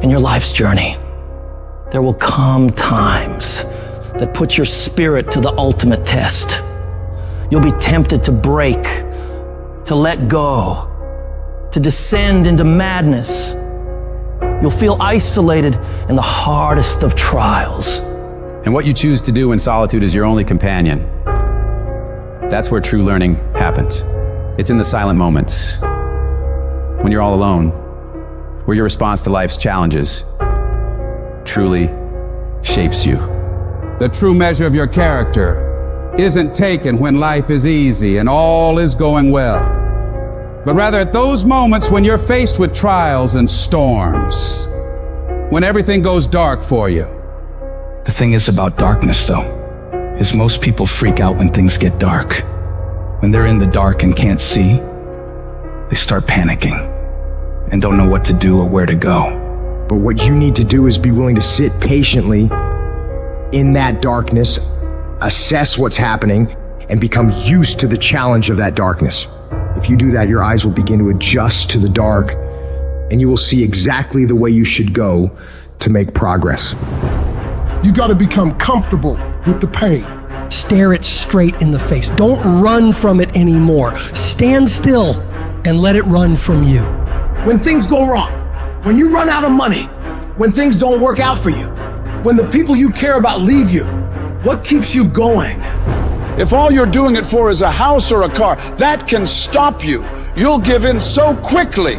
in your life's journey, there will come times that put your spirit to the ultimate test. You'll be tempted to break, to let go, to descend into madness. You'll feel isolated in the hardest of trials. And what you choose to do in solitude is your only companion. That's where true learning happens. It's in the silent moments, when you're all alone, where your response to life's challenges truly shapes you. The true measure of your character isn't taken when life is easy and all is going well, but rather at those moments when you're faced with trials and storms, when everything goes dark for you. The thing is about darkness, though, is most people freak out when things get dark. When they're in the dark and can't see, they start panicking and don't know what to do or where to go. But what you need to do is be willing to sit patiently in that darkness, assess what's happening, and become used to the challenge of that darkness. If you do that, your eyes will begin to adjust to the dark, and you will see exactly the way you should go to make progress. You got to become comfortable with the pain. Stare it straight in the face. Don't run from it anymore. Stand still and let it run from you. When things go wrong, when you run out of money, when things don't work out for you, when the people you care about leave you, what keeps you going? If all you're doing it for is a house or a car, that can stop you. You'll give in so quickly.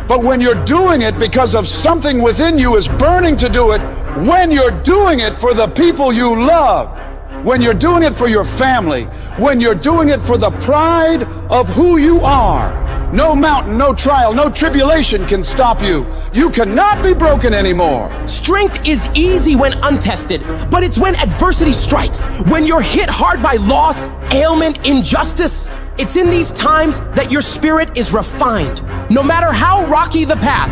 But when you're doing it because of something within you is burning to do it, when you're doing it for the people you love, when you're doing it for your family, when you're doing it for the pride of who you are, no mountain, no trial, no tribulation can stop you. You cannot be broken anymore. Strength is easy when untested, but it's when adversity strikes, when you're hit hard by loss, ailment, injustice. It's in these times that your spirit is refined. No matter how rocky the path,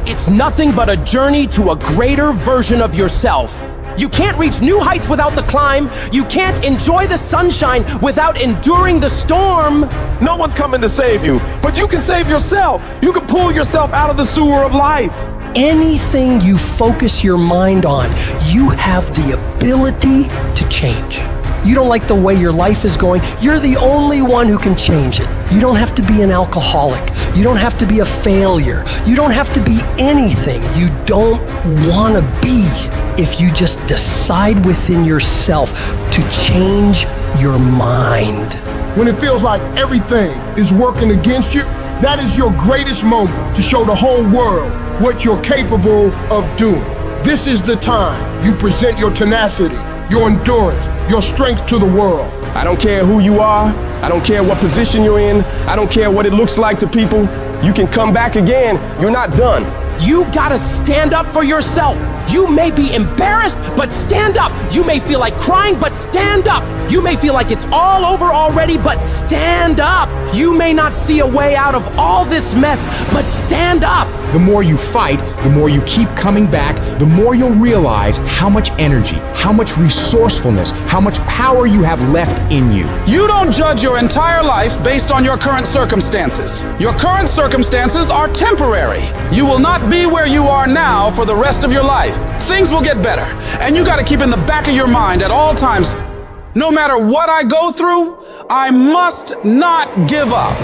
it's nothing but a journey to a greater version of yourself. You can't reach new heights without the climb. You can't enjoy the sunshine without enduring the storm. No one's coming to save you, but you can save yourself. You can pull yourself out of the sewer of life. Anything you focus your mind on, you have the ability to change. You don't like the way your life is going, you're the only one who can change it. You don't have to be an alcoholic. You don't have to be a failure. You don't have to be anything you don't want to be. If you just decide within yourself to change your mind. When it feels like everything is working against you, that is your greatest moment to show the whole world what you're capable of doing. This is the time you present your tenacity, your endurance, your strength to the world. I don't care who you are. I don't care what position you're in. I don't care what it looks like to people. You can come back again. You're not done. You gotta stand up for yourself. You may be embarrassed, but stand up. You may feel like crying, but stand up. You may feel like it's all over already, but stand up. You may not see a way out of all this mess, but stand up. The more you fight, the more you keep coming back, the more you'll realize how much energy, how much resourcefulness, how much power you have left in you. You don't judge your entire life based on your current circumstances. Your current circumstances are temporary. You will not be where you are now for the rest of your life. Things will get better, and you got to keep in the back of your mind at all times, no matter what I go through, I must not give up.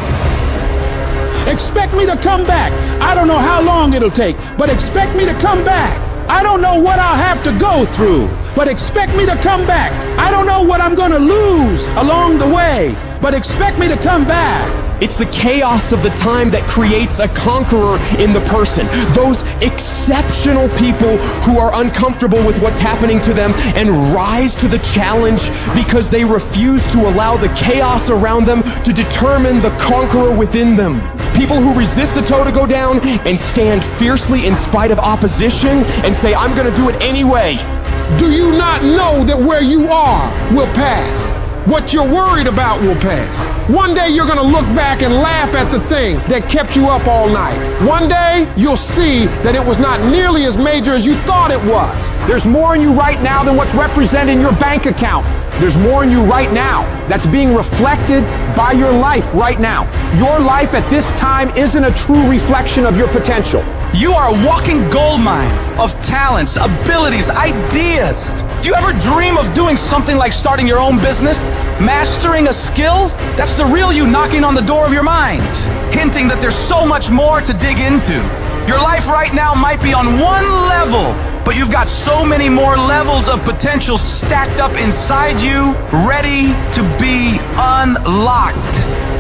Expect me to come back. I don't know how long it'll take, but expect me to come back. I don't know what I'll have to go through, but expect me to come back. I don't know what I'm gonna lose along the way, but expect me to come back. It's the chaos of the time that creates a conqueror in the person. Those exceptional people who are uncomfortable with what's happening to them and rise to the challenge because they refuse to allow the chaos around them to determine the conqueror within them. People who resist the toe to go down and stand fiercely in spite of opposition and say, I'm gonna do it anyway. Do you not know that where you are will pass? What you're worried about will pass. One day you're gonna look back and laugh at the thing that kept you up all night. One day you'll see that it was not nearly as major as you thought it was. There's more in you right now than what's represented in your bank account. There's more in you right now that's being reflected by your life right now. Your life at this time isn't a true reflection of your potential. You are a walking goldmine of talents, abilities, ideas. Do you ever dream of doing something like starting your own business? Mastering a skill? That's the real you knocking on the door of your mind, hinting that there's so much more to dig into. Your life right now might be on one level, but you've got so many more levels of potential stacked up inside you, ready to be unlocked.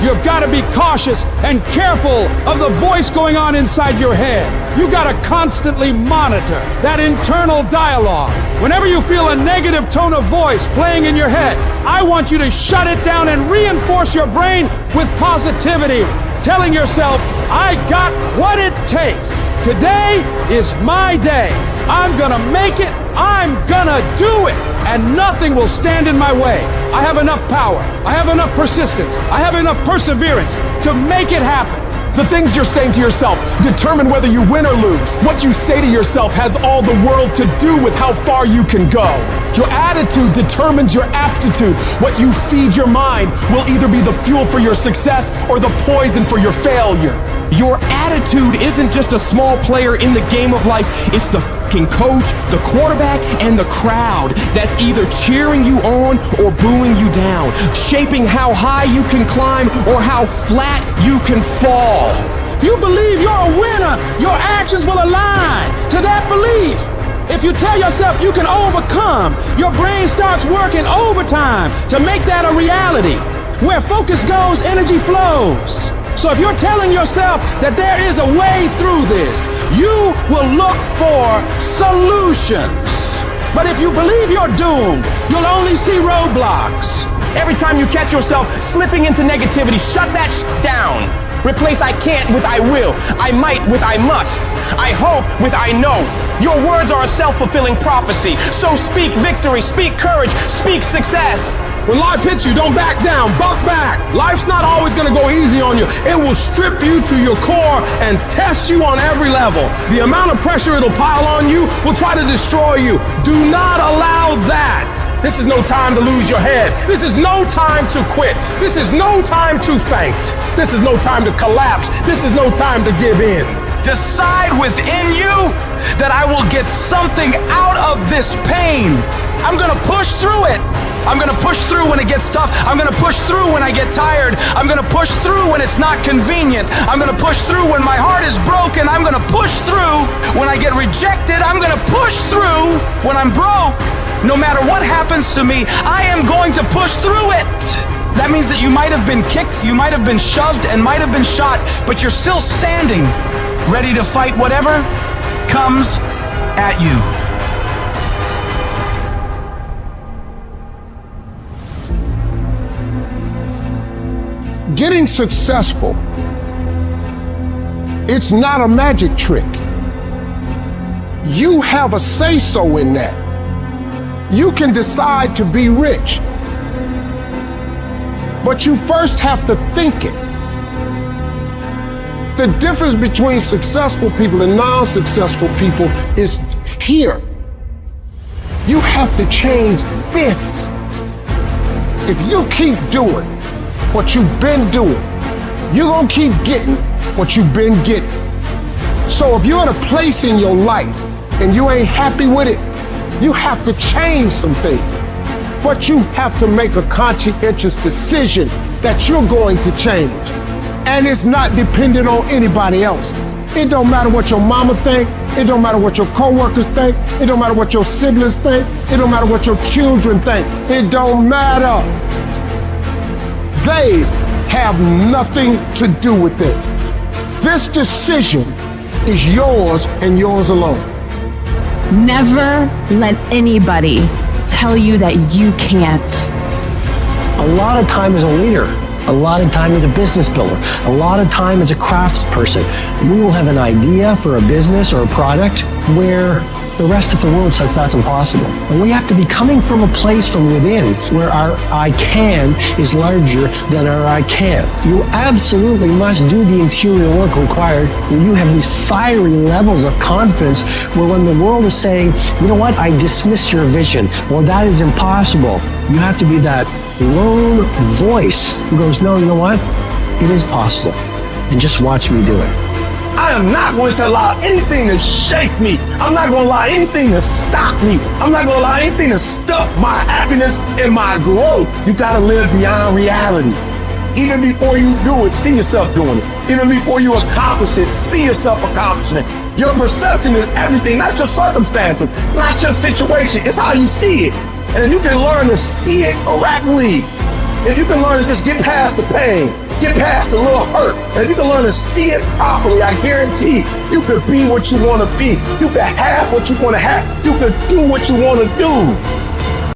You've got to be cautious and careful of the voice going on inside your head. You got to constantly monitor that internal dialogue. Whenever you feel a negative tone of voice playing in your head, I want you to shut it down and reinforce your brain with positivity, telling yourself, I got what it takes. Today is my day. I'm gonna make it. I'm gonna do it. And nothing will stand in my way. I have enough power. I have enough persistence. I have enough perseverance to make it happen. The things you're saying to yourself determine whether you win or lose. What you say to yourself has all the world to do with how far you can go. Your attitude determines your aptitude. What you feed your mind will either be the fuel for your success or the poison for your failure. Your attitude isn't just a small player in the game of life. It's the fucking coach, the quarterback, and the crowd that's either cheering you on or booing you down, shaping how high you can climb or how flat you can fall. If you believe you're a winner, your actions will align to that belief. If you tell yourself you can overcome, your brain starts working overtime to make that a reality. Where focus goes, energy flows. So if you're telling yourself that there is a way through this, you will look for solutions. But if you believe you're doomed, you'll only see roadblocks. Every time you catch yourself slipping into negativity, shut that down. Replace I can't with I will, I might with I must, I hope with I know. Your words are a self-fulfilling prophecy, so speak victory, speak courage, speak success. When life hits you, don't back down, buck back. Life's not always gonna go easy on you. It will strip you to your core and test you on every level. The amount of pressure it'll pile on you will try to destroy you. Do not allow that. This is no time to lose your head. This is no time to quit. This is no time to faint. This is no time to collapse. This is no time to give in. Decide within you that I will get something out of this pain. I'm gonna push through it. I'm gonna push through when it gets tough. I'm gonna push through when I get tired. I'm gonna push through when it's not convenient. I'm gonna push through when my heart is broken. I'm gonna push through when I get rejected. I'm gonna push through when I'm broke. No matter what happens to me, I am going to push through it. That means that you might have been kicked, you might have been shoved, and might have been shot, but you're still standing, ready to fight whatever comes at you. Getting successful, it's not a magic trick. You have a say-so in that. You can decide to be rich, but you first have to think it. The difference between successful people and non-successful people is here. You have to change this. If you keep doing what you've been doing, you're gonna keep getting what you've been getting. So if you're in a place in your life and you ain't happy with it, you have to change some things. But you have to make a conscientious decision that you're going to change. And it's not dependent on anybody else. It don't matter what your mama think. It don't matter what your coworkers think. It don't matter what your siblings think. It don't matter what your children think. It don't matter. They have nothing to do with it. This decision is yours and yours alone. Never let anybody tell you that you can't. A lot of time as a leader, a lot of time as a business builder, a lot of time as a craftsperson, we will have an idea for a business or a product where the rest of the world says that's impossible. And we have to be coming from a place from within where our I can is larger than our I can't. You absolutely must do the interior work required where you have these fiery levels of confidence where when the world is saying, you know what, I dismiss your vision, well, that is impossible. You have to be that lone voice who goes, no, you know what, it is possible. And just watch me do it. I am not going to allow anything to shake me. I'm not going to allow anything to stop me. I'm not going to allow anything to stop my happiness and my growth. You got to live beyond reality. Even before you do it, see yourself doing it. Even before you accomplish it, see yourself accomplishing it. Your perception is everything, not your circumstances, not your situation. It's how you see it. And if you can learn to see it correctly, if you can learn to just get past the pain, get past the little hurt, and if you can learn to see it properly, I guarantee you can be what you want to be. You can have what you want to have. You can do what you want to do.